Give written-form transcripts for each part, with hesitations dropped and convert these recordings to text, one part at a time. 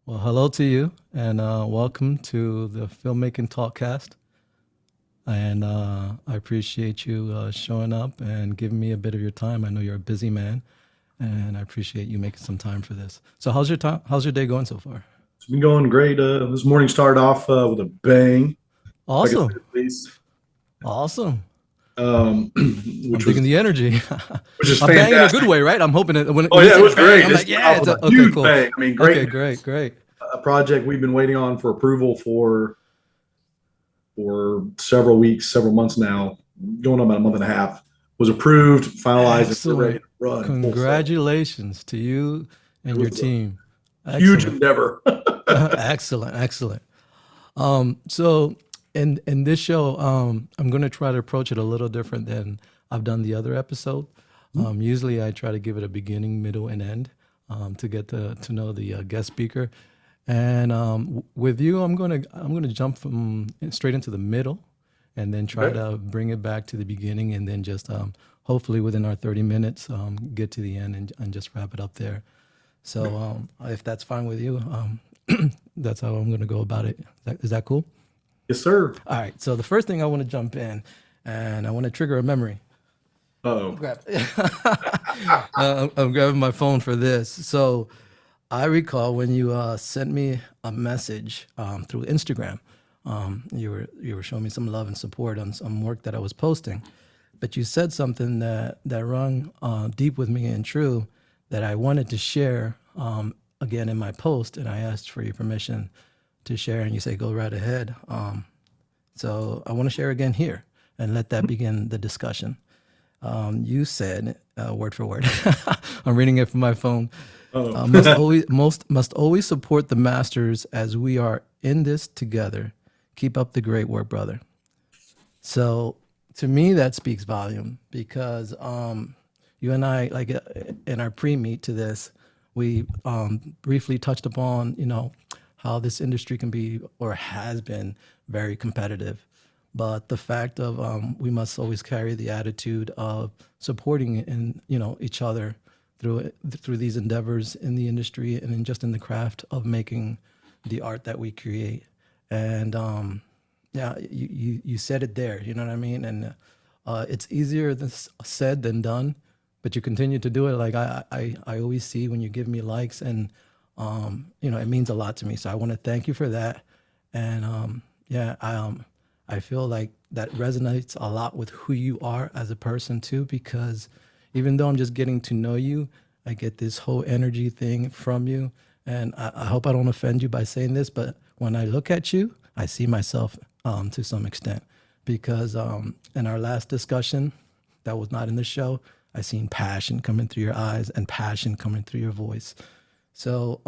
Well, hello to you, and welcome to the Filmmaking Talkcast. And I appreciate you showing up and giving me a bit of your time. I know you're a busy man, and I appreciate you making some time for this. So, how's your time? How's your day going so far? It's been going great. This morning started off with a bang, if I could say Awesome, at least, awesome. I'm which digging was the energy. which is I'm banging in a good fantastic. way, right? I'm hoping it Oh when you yeah, it say the was bang, great. I'm It like, started yeah, off it's with a okay, huge cool. bang. I mean, great Okay, news. great, great. A project we've been waiting on for approval for several weeks, several months now, going on about a month and a half. Was approved, finalized, and we're ready Excellent. to run full sail. Congratulations to you It and your was a team. huge Excellent. endeavor. Excellent, excellent. So in this show, I'm going to try to approach it a little different than I've done the other episode. Usually, I try to give it a beginning, middle, and end to get to know the guest speaker. And with you, I'm gonna jump from straight into the middle, and then try Okay. to bring it back to the beginning, and then just hopefully within our 30 minutes, get to the end and just wrap it up there. So if that's fine with you, that's how I'm going to go about it. Is that cool? Yes, sir. All right. So the first thing I want to jump in, and I want to trigger a memory. Uh-oh. Grab. I'm grabbing my phone for this. So I recall when you sent me a message through Instagram. You were showing me some love and support on some work that I was posting, but you said something that rung deep with me and true that I wanted to share again in my post, and I asked for your permission to share, and you say go right ahead. So I want to share again here and let that begin the discussion. You said word for word. I'm reading it from my phone. Must Uh-oh. always must always support the masters as we are in this together. Keep up the great work, brother. So to me, that speaks volume because you and I, like in our pre-meet to this, we briefly touched upon, how this industry can be or has been very competitive. But the fact of we must always carry the attitude of supporting each other through these endeavors in the industry and just in the craft of making the art that we create. And yeah, you said it there. You know what I mean? And it's easier said than done, but you continue to do it. Like I always see when you give me likes, and it means a lot to me. So I want to thank you for that. And yeah, I feel like that resonates a lot with who you are as a person too, because even though I'm just getting to know you, I get this whole energy thing from you. And I hope I don't offend you by saying this, but when I look at you, I see myself to some extent. Because in our last discussion, that was not in the show, I seen passion coming through your eyes and passion coming through your voice. So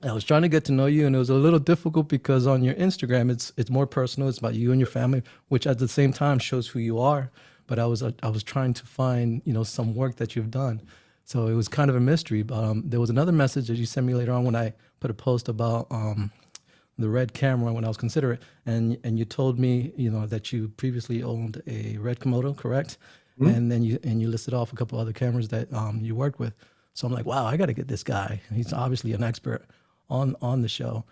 I was trying to get to know you, and it was a little difficult because on your Instagram, it's more personal. It's about you and your family, which at the same time shows who you are. But I was trying to find some work that you've done, so it was kind of a mystery. But there was another message that you sent me later on when I put a post about the red camera when I was considering, and you told me that you previously owned a red Komodo, correct? Hmm? And then you listed off a couple other cameras that you worked with. So I'm like, wow, I got to get this guy. He's obviously an expert on the show.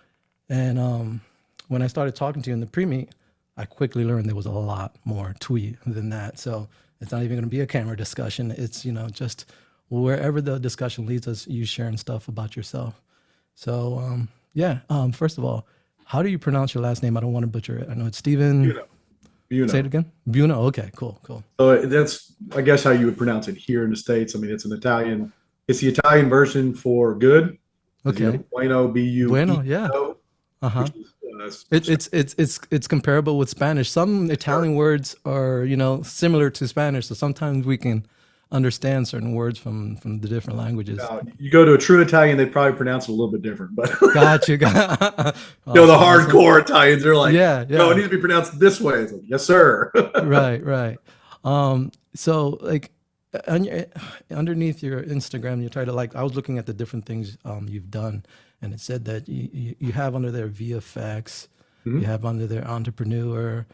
And when I started talking to you in the pre-meet, I quickly learned there was a lot more to you than that. So it's not even going to be a camera discussion. It's just wherever the discussion leads us, you sharing stuff about yourself. So yeah, first of all, how do you pronounce your last name? I don't want to butcher it. I know it's You Steven. know, you Say it know. again. Buono. Okay, cool, cool. So that's, I guess, how you would pronounce it here in the States. I mean, it's an Italian, it's the Italian version for good, as Okay. bueno, Bueno. Yeah. B-U-E-N-O, Uh huh. which is It's comparable with Spanish. Some sure. Italian words are similar to Spanish, so sometimes we can understand certain words from the different languages. Now, you go to a true Italian, they probably pronounce it a little bit different, but Gotcha. the Awesome. Awesome. hardcore Italians, they're like, Yeah. no, it Yeah. needs to be pronounced this way. It's like, yes, sir. Right. Right. So like on your, underneath your Instagram, your title, like I was looking at the different things you've done, and it said that you have under there VFX, you Mhm. have under there entrepreneur.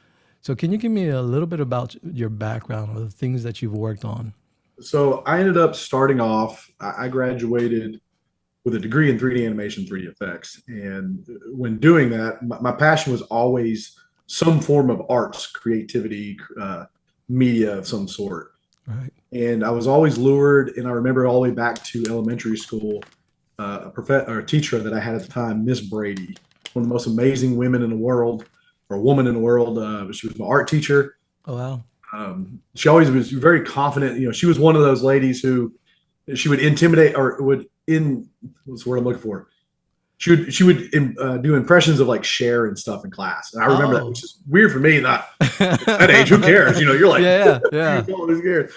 So can you give me a little bit about your background or the things that you've worked on? So I ended up starting off, I graduated with a degree in 3D animation, 3D effects. And when doing that, my passion was always some form of arts, creativity, media of some sort. Right. And I was always lured. And I remember all the way back to elementary school, a teacher that I had at the time, Miss Brady, one of the most amazing women in the world, or woman in the world. She was my art teacher. Oh, wow. She always was very confident. She was one of those ladies who she would intimidate, or what's the word I'm looking for? She would do impressions of like Cher and stuff in class. And I remember that, which is weird for me. Not at that age, who cares? You're like, yeah. Who cares?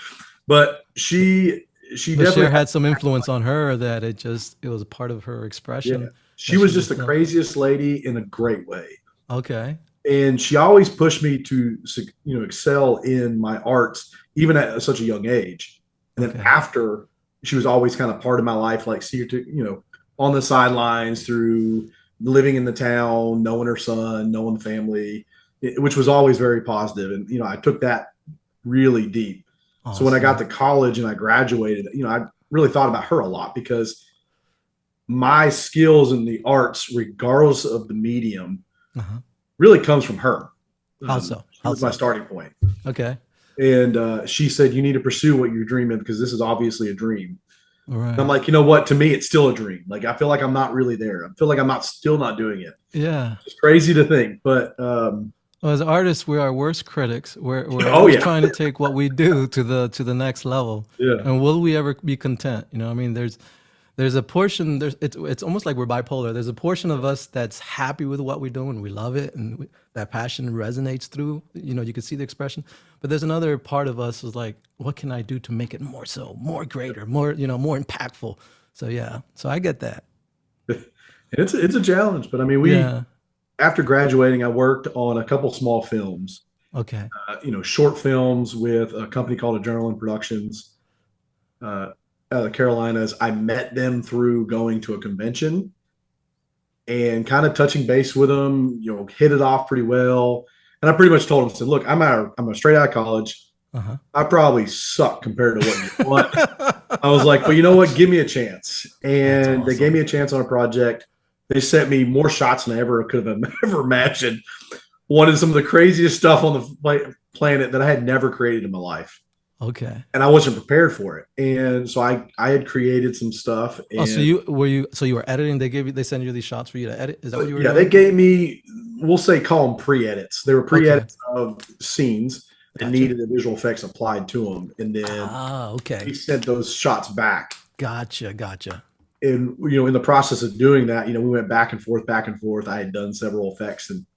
But she But definitely Cher had some influence on her that it was a part of her expression. Yeah. She was just the craziest lady in a great way. Okay. And she always pushed me to excel in my arts, even at such a young age. And then after, she was always kind of part of my life, like on the sidelines through living in the town, knowing her son, knowing the family, which was always very positive. And I took that really deep. Awesome. So when I got to college and I graduated, I really thought about her a lot, because my skills in the arts, regardless of the medium, really comes from her. How so? She was my starting point. Okay. And she said, you need to pursue what you're dreaming, because this is obviously a dream. Right. I'm like, you know what? To me, it's still a dream. Like, I feel like I'm not really there. I feel like I'm still not doing it. Yeah. It's crazy to think, but well, as artists, we're our worst critics. We're always trying to take what we do to the next level. Yeah. And will we ever be content? I mean, there's a portion, it's almost like we're bipolar. There's a portion of us that's happy with what we do and we love it, and that passion resonates through, you can see the expression. But there's another part of us is like, what can I do to make it more greater, more impactful? So yeah, so I get that. It's a challenge, but I mean, after graduating, I worked on a couple small films. Okay. Short films with a company called Adrenaline Productions. Out of the Carolinas. I met them through going to a convention and kind of touching base with them, hit it off pretty well. And I pretty much told them, I said, look, I'm straight out of college. I probably suck compared to what you want. I was like, but you know what? Give me a chance. And awesome. They gave me a chance on a project. They sent me more shots than I ever could have ever imagined. Wanted some of the craziest stuff on the planet that I had never created in my life. Okay. And I wasn't prepared for it. And so I had created some stuff. And so you were editing, they sent you these shots for you to edit? Is that what you were doing? They gave me, call them pre-edits. They were pre-edits of scenes that needed the visual effects applied to them. And then we sent those shots back. Gotcha. And, in the process of doing that, we went back and forth. I had done several effects. And,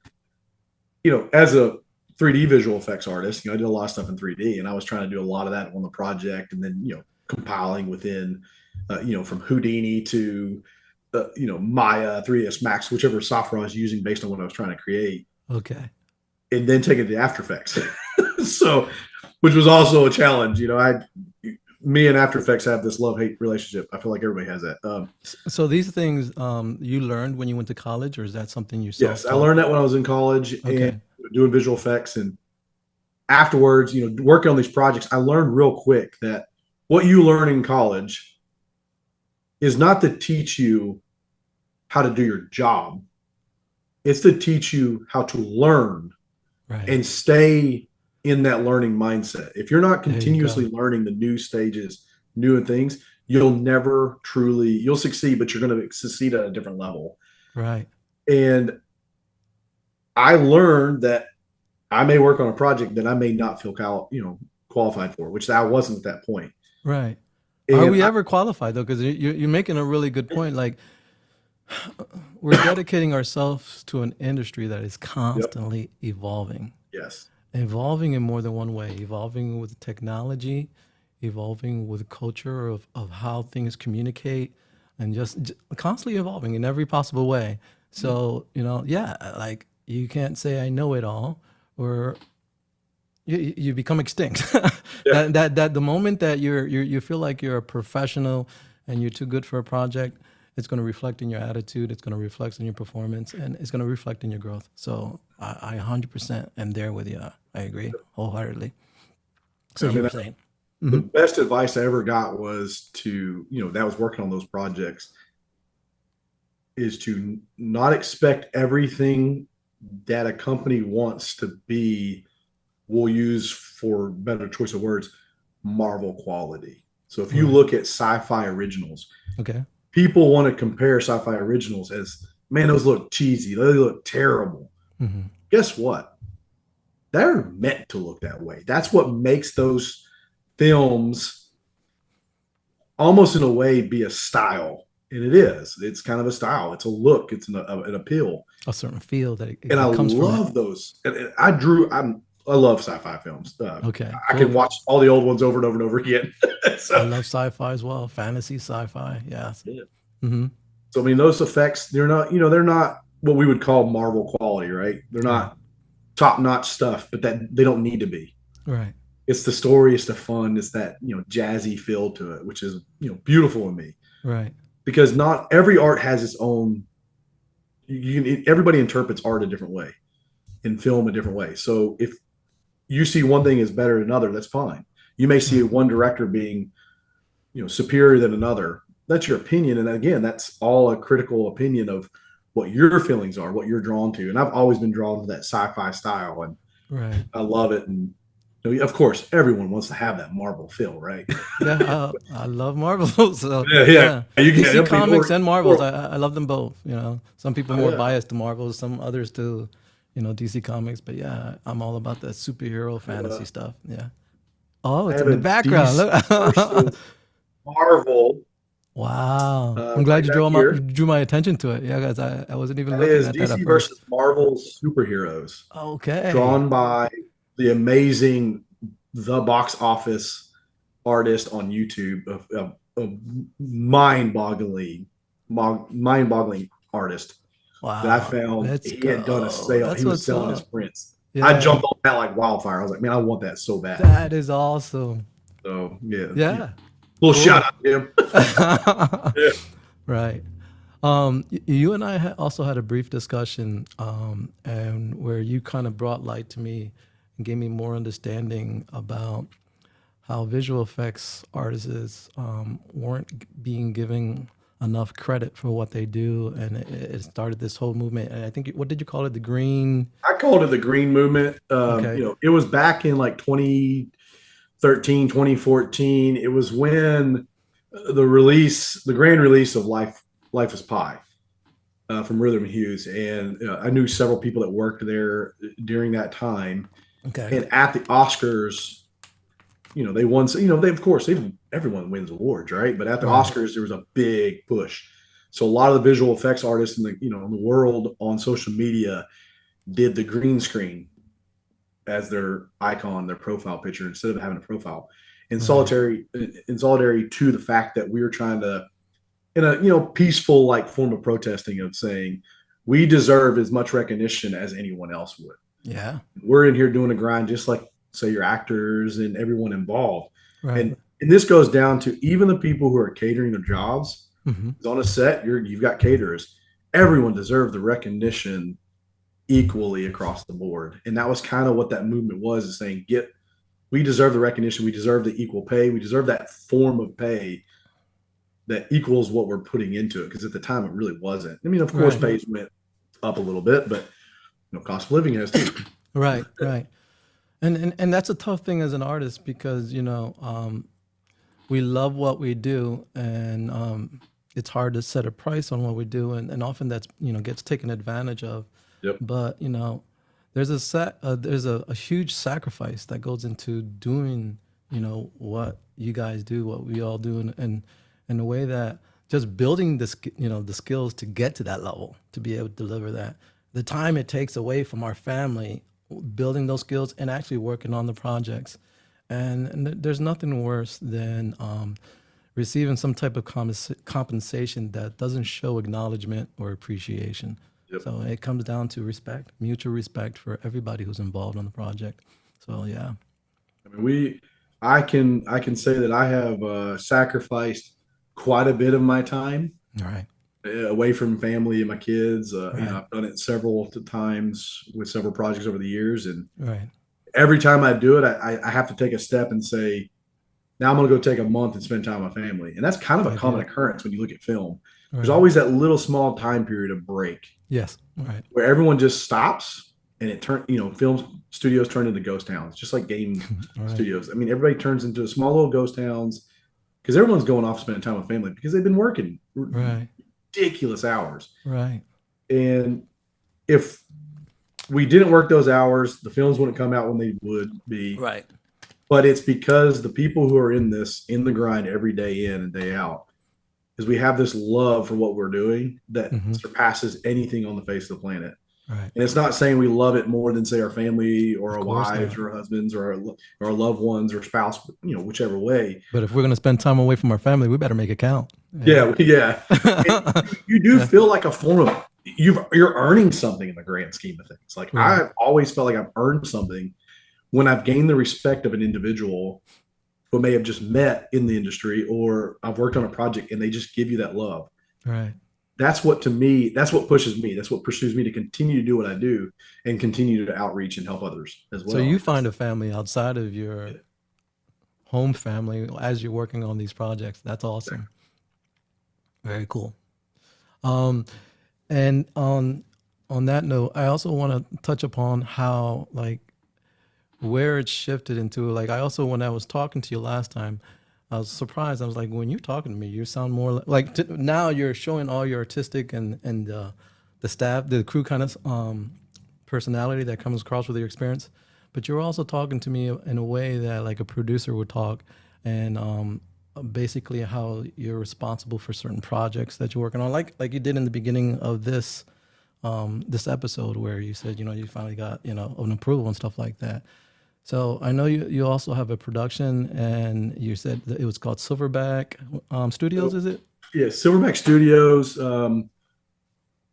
as a 3D visual effects artist, I did a lot of stuff in 3D, and I was trying to do a lot of that on the project, and then compiling within from Houdini to Maya, 3ds Max, whichever software I was using based on what I was trying to create. Okay. And then take it to After Effects. So, which was also a challenge. Me and After Effects have this love-hate relationship. I feel like everybody has that. So these things you learned when you went to college, or is that something you saw? Yes, I learned that when I was in college and doing visual effects. And afterwards, working on these projects, I learned real quick that what you learn in college is not to teach you how to do your job. It's to teach you how to learn and stay in that learning mindset. If you're not continuously learning the new stages, new things, you'll succeed, but you're going to succeed at a different level. Right. And I learned that I may work on a project that I may not feel qualified for, which I wasn't at that point. Right. And are we ever qualified though? Because you're making a really good point. Like, we're dedicating ourselves to an industry that is constantly evolving. Yes. Evolving in more than one way, evolving with technology, evolving with culture of how things communicate, and just constantly evolving in every possible way. So, like, you can't say I know it all, or you become extinct. That the moment that you feel like you're a professional and you're too good for a project, it's going to reflect in your attitude, it's going to reflect in your performance, and it's going to reflect in your growth. So I 100% am there with you. I agree wholeheartedly. So you were saying. The best advice I ever got was that was working on those projects. is to not expect everything that a company wants to be, we'll use, for better choice of words, Marvel quality. So if you Right. look at sci-fi originals, Okay. people want to compare sci-fi originals as, man, those look cheesy, they look terrible. Mm-hmm. Guess what? They're meant to look that way. That's what makes those films almost in a way be a style. And it is. It's kind of a style. It's a look. It's an appeal. A certain feel that And I it comes from it. love those. And I love sci-fi films. Okay, I can cool. watch all the old ones over and over and over again. I so, love sci-fi as well. Fantasy, sci-fi. Yes. yeah. Mm-hmm. So I mean, those effects, they're not what we would call Marvel quality, right? They're Right. not top-notch stuff, but that they don't need to be. Right. It's the story, it's the fun, it's that jazzy feel to it, which is beautiful in me. Right. Because not every art has its own. Everybody interprets art a different way, in film a different way. So if you see one thing is better than another, that's fine. You may see Right. one director being superior than another. That's your opinion, and again, that's all a critical opinion of what your feelings are, what you're drawn to. And I've always been drawn to that sci-fi style, and Right. I love it. And of course, everyone wants to have that Marvel feel, right? Yeah. I love Marvel. So Yeah, yeah. you DC get Comics and Marvels. or I love them both. Some people oh, more yeah. biased to Marvels, some others to, DC Comics. But yeah, I'm all about that superhero fantasy stuff. Yeah. Oh, I it's have in the a background. DC Look. versus Marvel Wow. I'm glad right you back here. drew my attention to it. Yeah, guys, I wasn't even That looking is at that at DC first. versus Marvel superheroes, Okay. drawn by the amazing The Box Office artist on YouTube, a mind-boggling artist that I Wow. found. Let's He had done a go. sale. He That's was what's selling his up. prints. I Yeah. jumped on that like wildfire. I was like, man, I want that so bad. That is awesome. So yeah, Yeah. little shout Cool. out to him. Yeah. Right. You and I also had a brief discussion, and where you kind of brought light to me and gave me more understanding about how visual effects artists weren't being given enough credit for what they do, and it started this whole movement. And I think, what did you call it? The green. I called it the Green Movement. Okay. It was back in like 2013, 2014. It was when the grand release of Life is Pi from Rhythm Hughes, and I knew several people that worked there during that time. Okay. And at the Oscars, they won. They of course everyone wins awards, right? But at the Right. Oscars, there was a big push. So a lot of the visual effects artists in the world on social media did the green screen as their icon, their profile picture, instead of having a profile. In Right. solidarity to the fact that we were trying to, in a peaceful like form of protesting, of saying we deserve as much recognition as anyone else would. Yeah. We're in here doing a grind, just like say your actors and everyone involved. Right. And this goes down to even the people who are catering their jobs. Mm-hmm. On a set, you've got caterers. Everyone deserves the recognition equally across the board. And that was kind of what that movement was, is saying, we deserve the recognition, we deserve the equal pay, we deserve that form of pay that equals what we're putting into it. Because at the time it really wasn't. I mean, of course, Right. pays went up a little bit, but cost of living has too. Right. Right. And that's a tough thing as an artist, because we love what we do, and it's hard to set a price on what we do, and often that's gets taken advantage of. Yep. But there's a huge sacrifice that goes into doing what you guys do, what we all do, and in a way that just building the skills to get to that level, to be able to deliver that. The time it takes away from our family, building those skills and actually working on the projects. And there's nothing worse than receiving some type of compensation that doesn't show acknowledgement or appreciation. Yep. So it comes down to respect, mutual respect for everybody who's involved on the project. So yeah. I mean, I can say that I have sacrificed quite a bit of my time All right. away from family and my kids. Right. I've done it several times with several projects over the years, and Right. every time I do it, I have to take a step and say, Now I'm going to go take a month and spend time with my family. And that's kind of a common Idea. occurrence when you look at film. There's Right. always that little small time period of break Yes. Right. where everyone just stops and it turns, film studios turn into ghost towns, just like game Right. studios. I mean, everybody turns into small little ghost towns because everyone's going off spending time with family because they've been working Right. ridiculous hours. Right. And if we didn't work those hours, the films wouldn't come out when they would be. Right. But it's because the people who are in this, in the grind every day in and day out, is we have this love for what we're doing that Hmm. surpasses anything on the face of the planet. Right. And it's not saying we love it more than say our family or Of our course wives not. or our husbands or our loved ones or spouse, whichever way. But if we're going to spend time away from our family, we better make it count. Yeah, yeah. You do Yeah. feel like a form of you're earning something in the grand scheme of things. Like Right. I've always felt like I've earned something when I've gained the respect of an individual who may have just met in the industry or I've worked on a project and they just give you that love. Right. That's what pushes me. That's what pursues me to continue to do what I do and continue to outreach and help others as So well. you find a family outside of your home family as you're working on these projects. That's awesome. Very cool. Um, and on that note, I also want to touch upon how like where it shifted into like I also when I was talking to you last time, I was surprised. I was like, when you're talking to me, you sound more now you're showing all your artistic and the staff, the crew kind of personality that comes across with your experience. But you're also talking to me in a way that like a producer would talk, and basically how you're responsible for certain projects that you're working on, like you did in the beginning of this episode where you said you finally got an approval and stuff like that. So I know you also have a production, and you said that it was called Silverback Studios, is it? Yeah, Silverback Studios,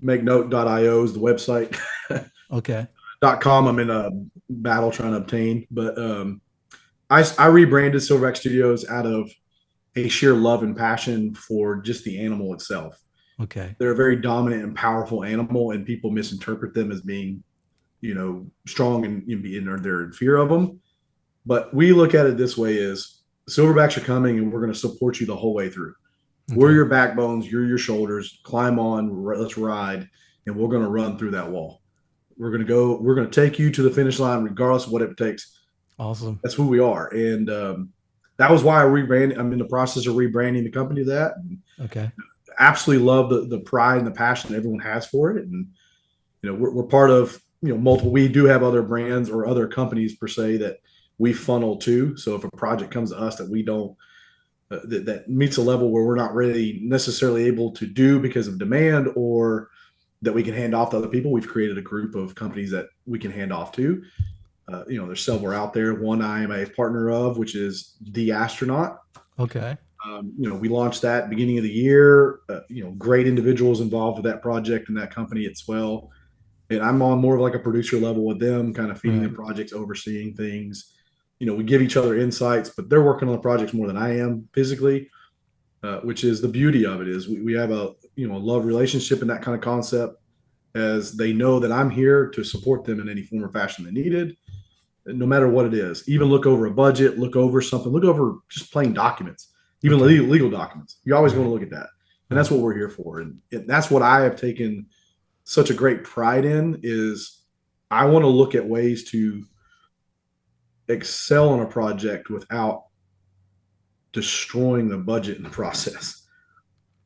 makenote.io is the website. Okay. .com I'm in a battle trying to obtain, but I rebranded Silverback Studios out of a sheer love and passion for just the animal itself. Okay. They're a very dominant and powerful animal, and people misinterpret them as being, strong and they're in fear of them. But we look at it this way: is silverbacks are coming, and we're going to support you the whole way through. We're Okay. your backbones, you're your shoulders. Climb on, let's ride, and we're going to run through that wall. We're going to take you to the finish line, regardless of what it takes. Awesome. That's who we are, and that was why I rebranded. I'm in the process of rebranding the company to that. And Okay. absolutely love the pride and the passion that everyone has for it, and we're part of multiple. We do have other brands or other companies per se that we funnel to. So if a project comes to us that we don't that meets a level where we're not really necessarily able to do because of demand or that we can hand off to other people, we've created a group of companies that we can hand off to. There's several out there. One I am a partner of, which is The Astronaut. Okay. We launched that beginning of the year. Great individuals involved with that project and that company as well. And I'm on more of like a producer level with them, kind of feeding the Right. projects, overseeing things. We give each other insights, but they're working on the projects more than I am physically, which is the beauty of it. Is we have a love relationship in that kind of concept, as they know that I'm here to support them in any form or fashion they needed, no matter what it is. Even look over a budget, look over something, look over just plain documents, even Okay. legal documents. You always want Right. to look at that, and that's Right. what we're here for. And that's what I have taken such a great pride in. Is I want to look at ways to excel on a project without destroying the budget in the process.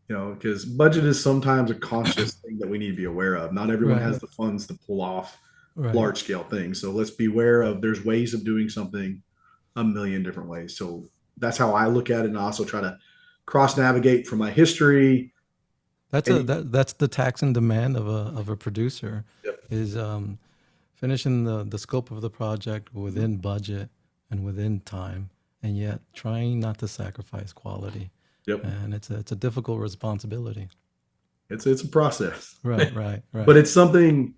Because budget is sometimes a conscious thing that we need to be aware of. Not everyone Right. has the funds to pull off Right. large scale things. So let's be aware of there's ways of doing something a million different ways. So that's how I look at it, and I also try to cross navigate from my history. And That's the tax and demand of a producer yep, is finishing the scope of the project within budget and within time, and yet trying not to sacrifice quality. yep, And it's a difficult responsibility. it's a process, Right. Right. Right. but it's something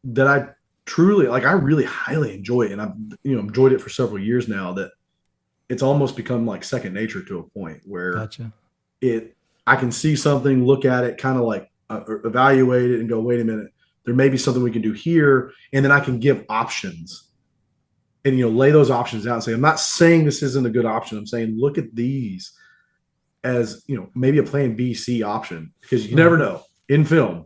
that I truly like. I really highly enjoy it, and I've enjoyed it for several years now. That it's almost become like second nature to a point where Gotcha. it I can see something, look at it, kind of like evaluate it, and go, wait a minute, there may be something we can do here, and then I can give options and lay those options out and say, I'm not saying this isn't a good option. I'm saying look at these as maybe a plan B, C option, because you never know in film.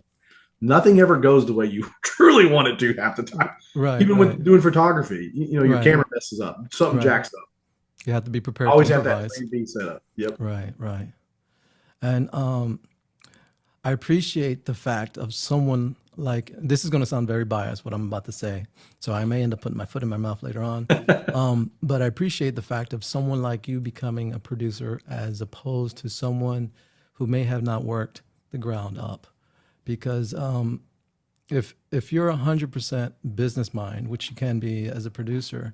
Nothing ever goes the way you truly want it to half the time. Right, Even right, with doing photography, your right, camera messes up, something right. jacks up. You have to be prepared to Always have that improvise. plan B set up. Yep. Right, right. And I appreciate the fact of someone like, this is going to sound very biased, what I'm about to say. So I may end up putting my foot in my mouth later on. But I appreciate the fact of someone like you becoming a producer as opposed to someone who may have not worked the ground up. Because if you're 100% business mind, which you can be as a producer,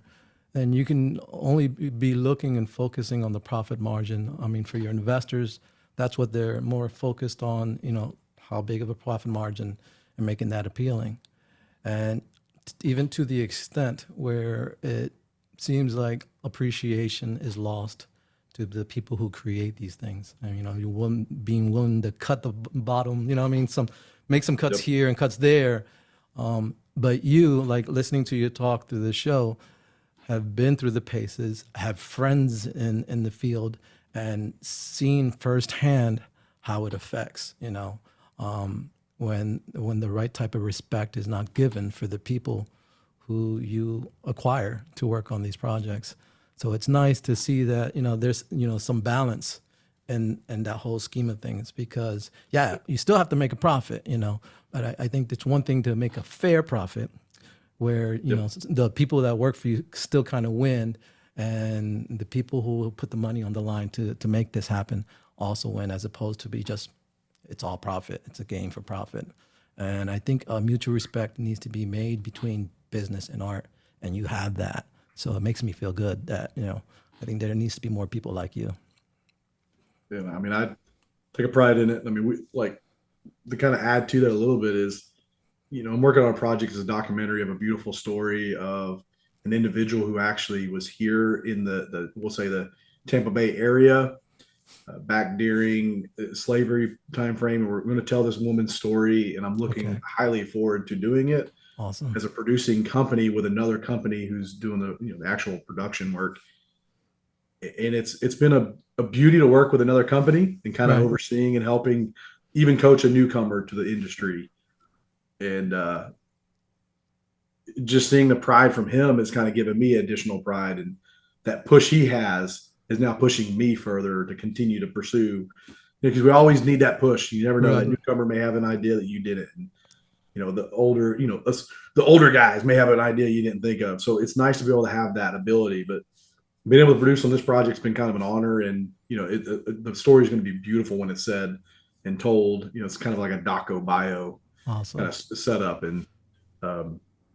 then you can only be looking and focusing on the profit margin. I mean, for your investors, that's what they're more focused on, how big of a profit margin and making that appealing. And even to the extent where it seems like appreciation is lost to the people who create these things. And, you're being willing to cut the bottom, make some cuts Yep. here and cuts there. But you, like listening to you talk through the show, have been through the paces, have friends in the field, and seen firsthand how it affects, when the right type of respect is not given for the people who you acquire to work on these projects. So it's nice to see that, there's, some balance in that whole scheme of things, because you still have to make a profit, but I think it's one thing to make a fair profit where, the people that work for you still kind of win, and the people who put the money on the line to make this happen also win, as opposed to be just, it's all profit. It's a game for profit. And I think mutual respect needs to be made between business and art, and you have that. So it makes me feel good that, I think there needs to be more people like you. Yeah, I mean, I take a pride in it. I mean, we like to kind of add to that a little bit is, I'm working on a project as a documentary of a beautiful story of an individual who actually was here in we'll say the Tampa Bay area back during slavery time frame. And we're going to tell this woman's story, and I'm looking Okay. highly forward to doing it Awesome. as a producing company with another company who's doing the actual production work. And it's been a beauty to work with another company and kind of Right. overseeing and helping even coach a newcomer to the industry. And just seeing the pride from him has kind of given me additional pride, and that push he has is now pushing me further to continue to pursue, because we always need that push. You never know, that Right. newcomer may have an idea that you didn't, and the older the older guys may have an idea you didn't think of. So it's nice to be able to have that ability. But being able to produce on this project's been kind of an honor, and the story is going to be beautiful when it's said and told. It's kind of like a doco bio Awesome. kind of setup, and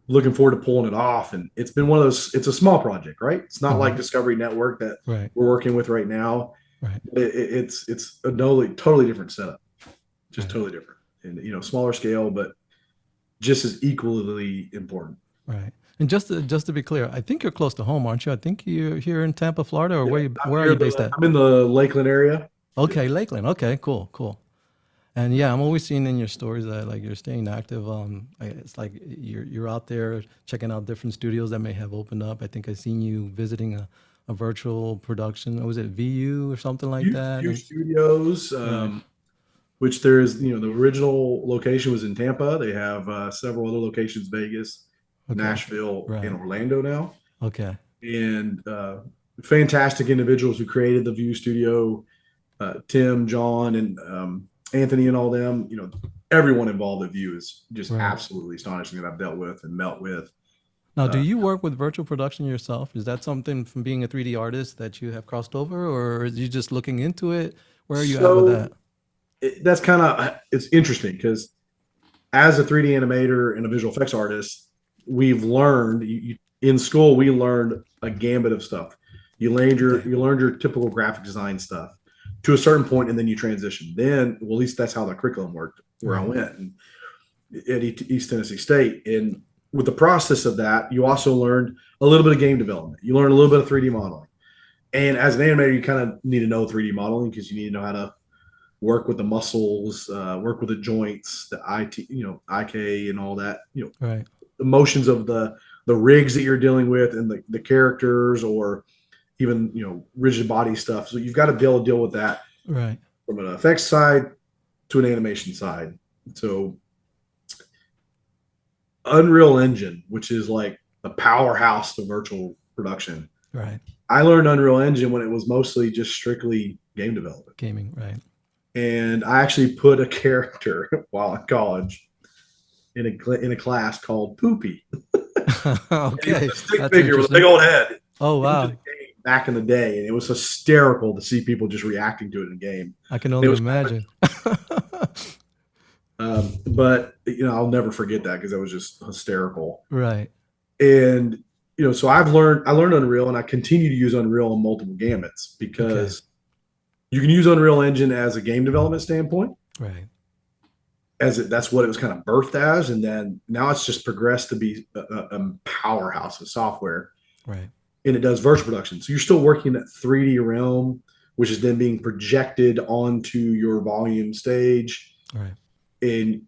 looking forward to pulling it off. And it's been one of those, it's a small project, right? It's not like Discovery Network that Right. we're working with right now. Right. It's a totally different setup, just Right. totally different, and smaller scale, but just as equally important. Right. And just to be clear, I think you're close to home, aren't you? I think you're here in Tampa, Florida, or Yeah, where are you based at? I'm in the Lakeland area. Okay, Lakeland. Okay, cool, cool. And yeah, I'm always seeing in your stories that like you're staying active. It's like you're out there checking out different studios that may have opened up. I think I've seen you visiting a virtual production. Or was it VU or something like that? Huge studios, Right. which there's the original location was in Tampa. They have several other locations: Vegas, Okay. Nashville, Right. and Orlando now. Okay. And fantastic individuals who created the View Studio, Tim, John, and Anthony, and all them. Everyone involved at View is just Right. absolutely astonishing that I've dealt with and met with. Now, do you work with virtual production yourself? Is that something from being a 3D artist that you have crossed over, or are you just looking into it? Where are you at with So that? that's kind of, it's interesting because as a 3D animator and a visual effects artist, we've learned in school we learned a gambit of stuff. Okay. You learned your typical graphic design stuff to a certain point, and then you transition. Then, well, at least that's how the curriculum worked where I Right. went and at East Tennessee State. And with the process of that, you also learned a little bit of game development. You learned a little bit of 3D modeling. And as an animator, you kind of need to know 3D modeling because you need to know how to work with the muscles, work with the joints, the IK, and all that. Right. The motions of the the rigs that you're dealing with and the characters, or even, rigid body stuff. So you've got to be able to deal with that Right. from an effects side to an animation side. So Unreal Engine, which is like the powerhouse of virtual production. Right. I learned Unreal Engine when it was mostly just strictly game development. Gaming. Right. And I actually put a character while in college in a class called Poopy. Okay. A stick That's figure with a interesting. big old head. Oh, Into wow. the game back in the day, and it was hysterical to see people just reacting to it in the game. I can It only was, imagine. but I'll never forget that because that was just hysterical. Right. And so I learned Unreal, and I continue to use Unreal on multiple gamuts Okay. because you can use Unreal Engine as a game development standpoint, Right. that's what it was kind of birthed as, and then now it's just progressed to be a powerhouse of software, Right. and it does virtual production. So you're still working in that 3D realm, which is then being projected onto your volume stage, Right. and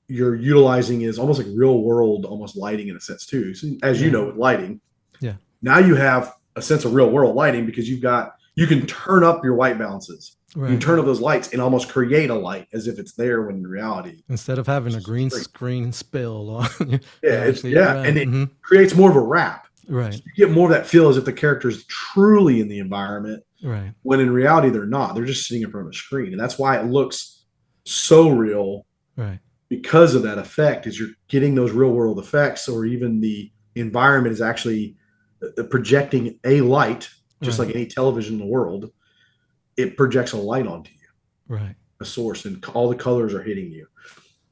you're utilizing is almost like real world, almost lighting in a sense too. So as you Yeah. know, with lighting, Yeah. now you have a sense of real world lighting because you can turn up your white balances. You can Right. turn up those lights and almost create a light as if it's there when in reality. Instead of having a it's green great. screen spill on you, Yeah, actually, right. and it Hmm. creates more of a wrap. Right. You get more of that feel as if the character's truly in the environment, Right. when in reality they're not. They're just sitting in front of a screen, and that's why it looks so real, Right. because of that effect. Is you're getting those real world effects, or even the environment is actually projecting a light, just Right. like any television in the world. It projects a light onto you, Right. a source, and all the colors are hitting you.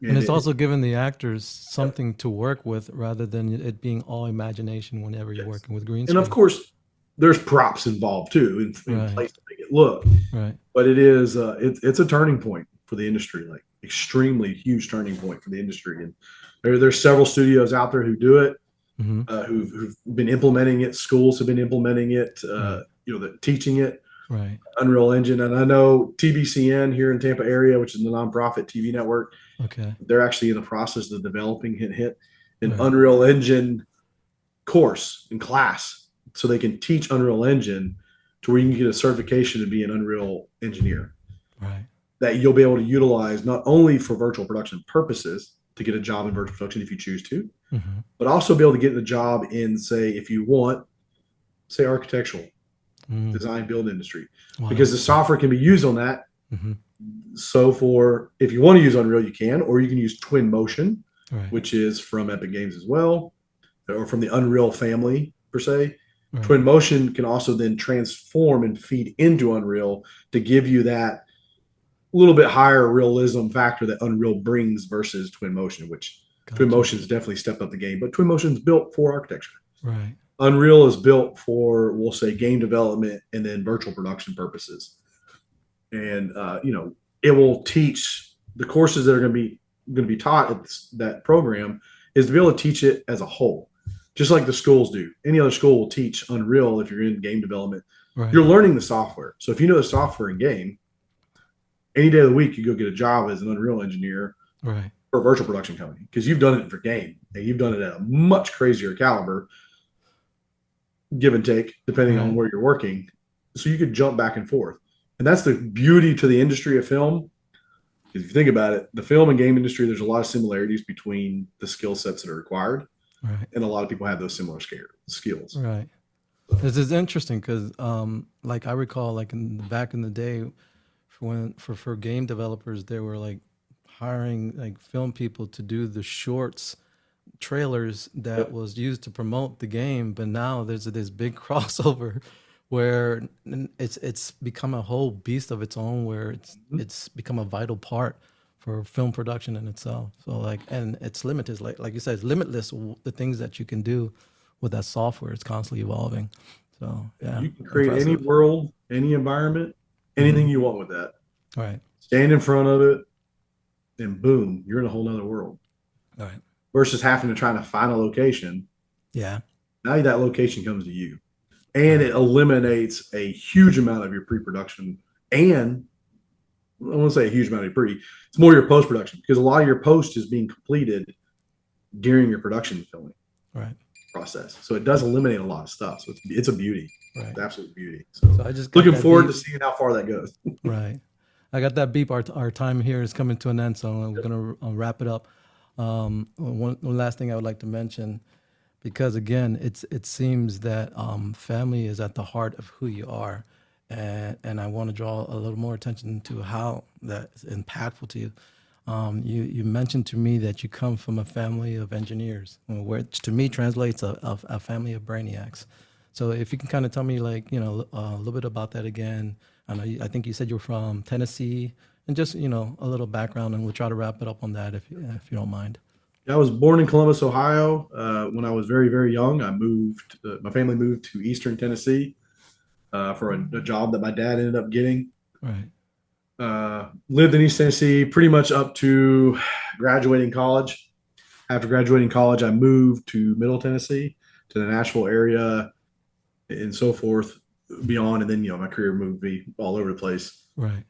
And And it's also giving the actors something to work with rather than it being all imagination whenever you're yes. working with green And of screen. course, there's props involved too in Right. place to make it look. Right. But it is it's a turning point for the industry, like extremely huge turning point for the industry. And there's several studios out there who do it, Hmm. who've been implementing it. Schools have been implementing it. Right. Teaching it. Right. Unreal Engine, and I know TBCN here in Tampa area, which is the nonprofit TV network, Okay. they're actually in the process of developing an Right. Unreal Engine course and class, so they can teach Unreal Engine to where you can get a certification to be an Unreal engineer Right. that you'll be able to utilize not only for virtual production purposes to get a job in virtual production if you choose to, Hmm. but also be able to get the job in, say, if you want, say, architectural Mm. design build industry, Wow. because the software can be used on that. Hmm. So if you want to use Unreal, you can, or you can use Twin Motion, Right. which is from Epic Games as well, or from the Unreal family per se. Right. Twin Motion can also then transform and feed into Unreal to give you that little bit higher realism factor that Unreal brings versus Twin Motion, which Twin Gotcha. Motion's definitely stepped up the game. But Twin Motion's built for architecture. Right. Unreal is built for, we'll say, game development and then virtual production purposes. And it will teach the courses that are going to be taught at that program, is to be able to teach it as a whole, just like the schools do. Any other school will teach Unreal if you're in game development. Right. You're learning the software. So if you know the software in game, any day of the week you go get a job as an Unreal engineer Right. for a virtual production company, because you've done it for game and you've done it at a much crazier caliber, give and take, depending on Right. where you're working. So you could jump back and forth. And that's the beauty to the industry of film. If you think about it, the film and game industry, there's a lot of similarities between the skill sets that are required. Right. And a lot of people have those similar skills. Right. This is interesting because, like I recall, like back in the day, for game developers, they were like hiring like film people to do the shorts, trailers that Yep. was used to promote the game. But now there's this big crossover where it's become a whole beast of its own, where it's become a vital part for film production in itself. So like, and it's limited, like you said, it's limitless. The things that you can do with that software, it's constantly evolving. So yeah, You can create any impressive. world, any environment, anything you want with that. Right, Stand in front of it, and boom, you're in a whole nother world. right, Versus having to try to find a location. yeah, Now that location comes to you. And right, it eliminates a huge amount of your pre-production, and I won't say a huge amount of pre. It's more your post-production, because a lot of your post is being completed during your production filming. right, process. So it does eliminate a lot of stuff. So it's a beauty. Right. It's absolute beauty. So So I just got looking that forward beep. to seeing how far that goes. Right. I got that beep. Our time here is coming to an end, so we're going to wrap it up. One last thing I would like to mention, because again, it seems that family is at the heart of who you are, and I want to draw a little more attention to how that's impactful to you. You mentioned to me that you come from a family of engineers, which to me translates a family of brainiacs. So if you can kind of tell me, like, a little bit about that again. I think you said you're from Tennessee, and just, a little background, and we'll try to wrap it up on that if you don't mind. I was born in Columbus, Ohio. When I was very, very young, my family moved to Eastern Tennessee for a job that my dad ended up getting. Right. Lived in East Tennessee pretty much up to graduating college. After graduating college, I moved to Middle Tennessee, to the Nashville area, and so forth beyond. And then, my career moved me all over the place. Right.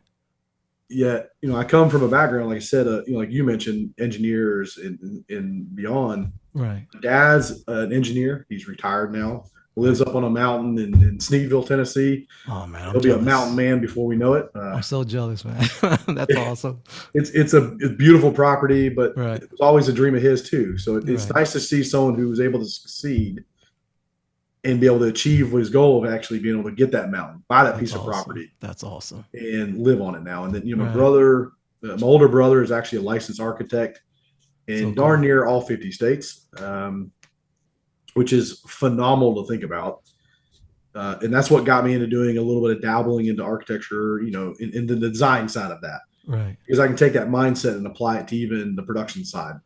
Yet, I come from a background, like I said, like you mentioned, engineers and beyond. Right. Dad's an engineer. He's retired now. Lives up on a mountain in Sneedville, Tennessee. Oh man, He'll be a mountain man before we know it. I'm so jealous, man. That's awesome. It's a beautiful property, but Right. it was always a dream of his too. So it's Right. nice to see someone who was able to succeed and be able to achieve his goal of actually being able to get that mountain, buy that That's piece of awesome. property, That's awesome. and live on it now. And then, my Right. brother, my older brother, is actually a licensed architect in So darn cool. near all 50 states, which is phenomenal to think about. And that's what got me into doing a little bit of dabbling into architecture, in the design side of that. Right. Because I can take that mindset and apply it to even the production side. It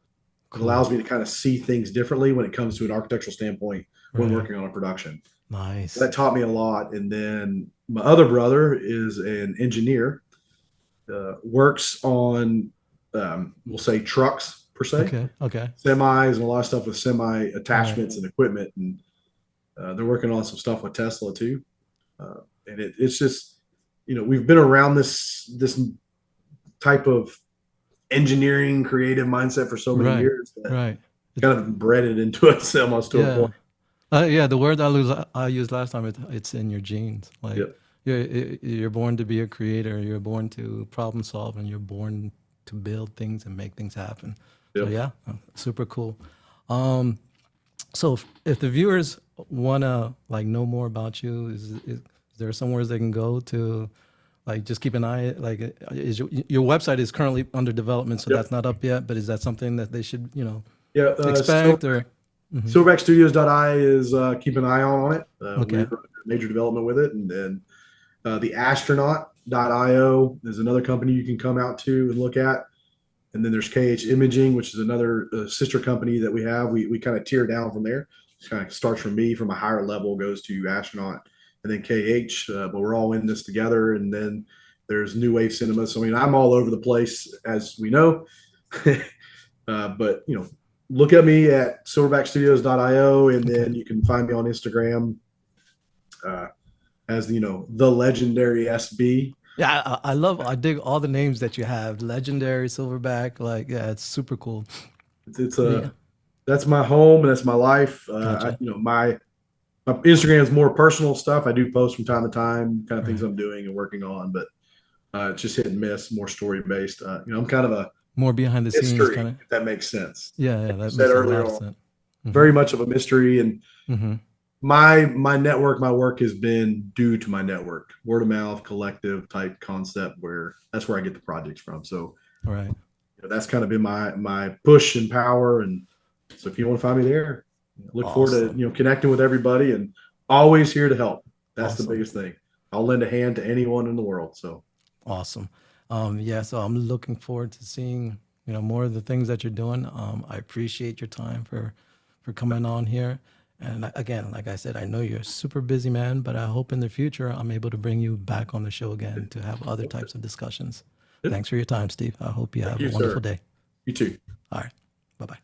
Cool. allows me to kind of see things differently when it comes to an architectural standpoint when Right. working on a production. Nice. That taught me a lot. And then my other brother is an engineer, works on, we'll say, trucks per se, Okay. semis, and a lot of stuff with semi attachments and equipment. And they're working on some stuff with Tesla too. And it's just, we've been around this type of engineering creative mindset for so many Right. years that Right. kind of bred it into us almost to a Yeah. point. Yeah. The word I used last time, it's in your genes. Like, Yep. you're born to be a creator. You're born to problem solve, and you're born to build things and make things happen. So Yep. yeah, super cool. So if the viewers want to know more about you, is there somewhere they can go to, just keep an eye? Is your website is currently under development, so Yep. that's not up yet. But is that something that they should Yeah. expect or? SilverbackStudios.i is keep an eye on it. Okay. We're major development with it. And then the astronaut.io is another company you can come out to and look at. And then there's KH Imaging, which is another sister company that we have. We kind of tear down from there. It kind of starts from me from a higher level, goes to astronaut, and then KH. But we're all in this together. And then there's New Wave Cinema. So I'm all over the place, as we know. But look at me at silverbackstudios.io, and then you can find me on Instagram as the legendary SB. Yeah, I dig all the names that you have. Legendary, Silverback, it's super cool. That's my home and that's my life. Gotcha. My Instagram is more personal stuff. I do post from time to time, kind of things I'm doing and working on, but it's just hit and miss, more story based. I'm kind of a more behind the scenes mystery, kind of. if that makes sense. Yeah, that Like makes a earlier lot of on, sense. very much of a mystery. And Mm-hmm. my network, my work has been due to my network, word of mouth, collective type concept, where that's where I get the projects from. So Right. that's kind of been my push and power. And so if you want to find me there, look forward to connecting with everybody, and always here to help. That's the biggest thing. I'll lend a hand to anyone in the world. So awesome. Yeah, so I'm looking forward to seeing more of the things that you're doing. I appreciate your time for coming on here. And again, like I said, I know you're a super busy man, but I hope in the future I'm able to bring you back on the show again to have other types of discussions. Thanks for your time, Steve. I hope you have a wonderful day. You too. All right. Bye-bye.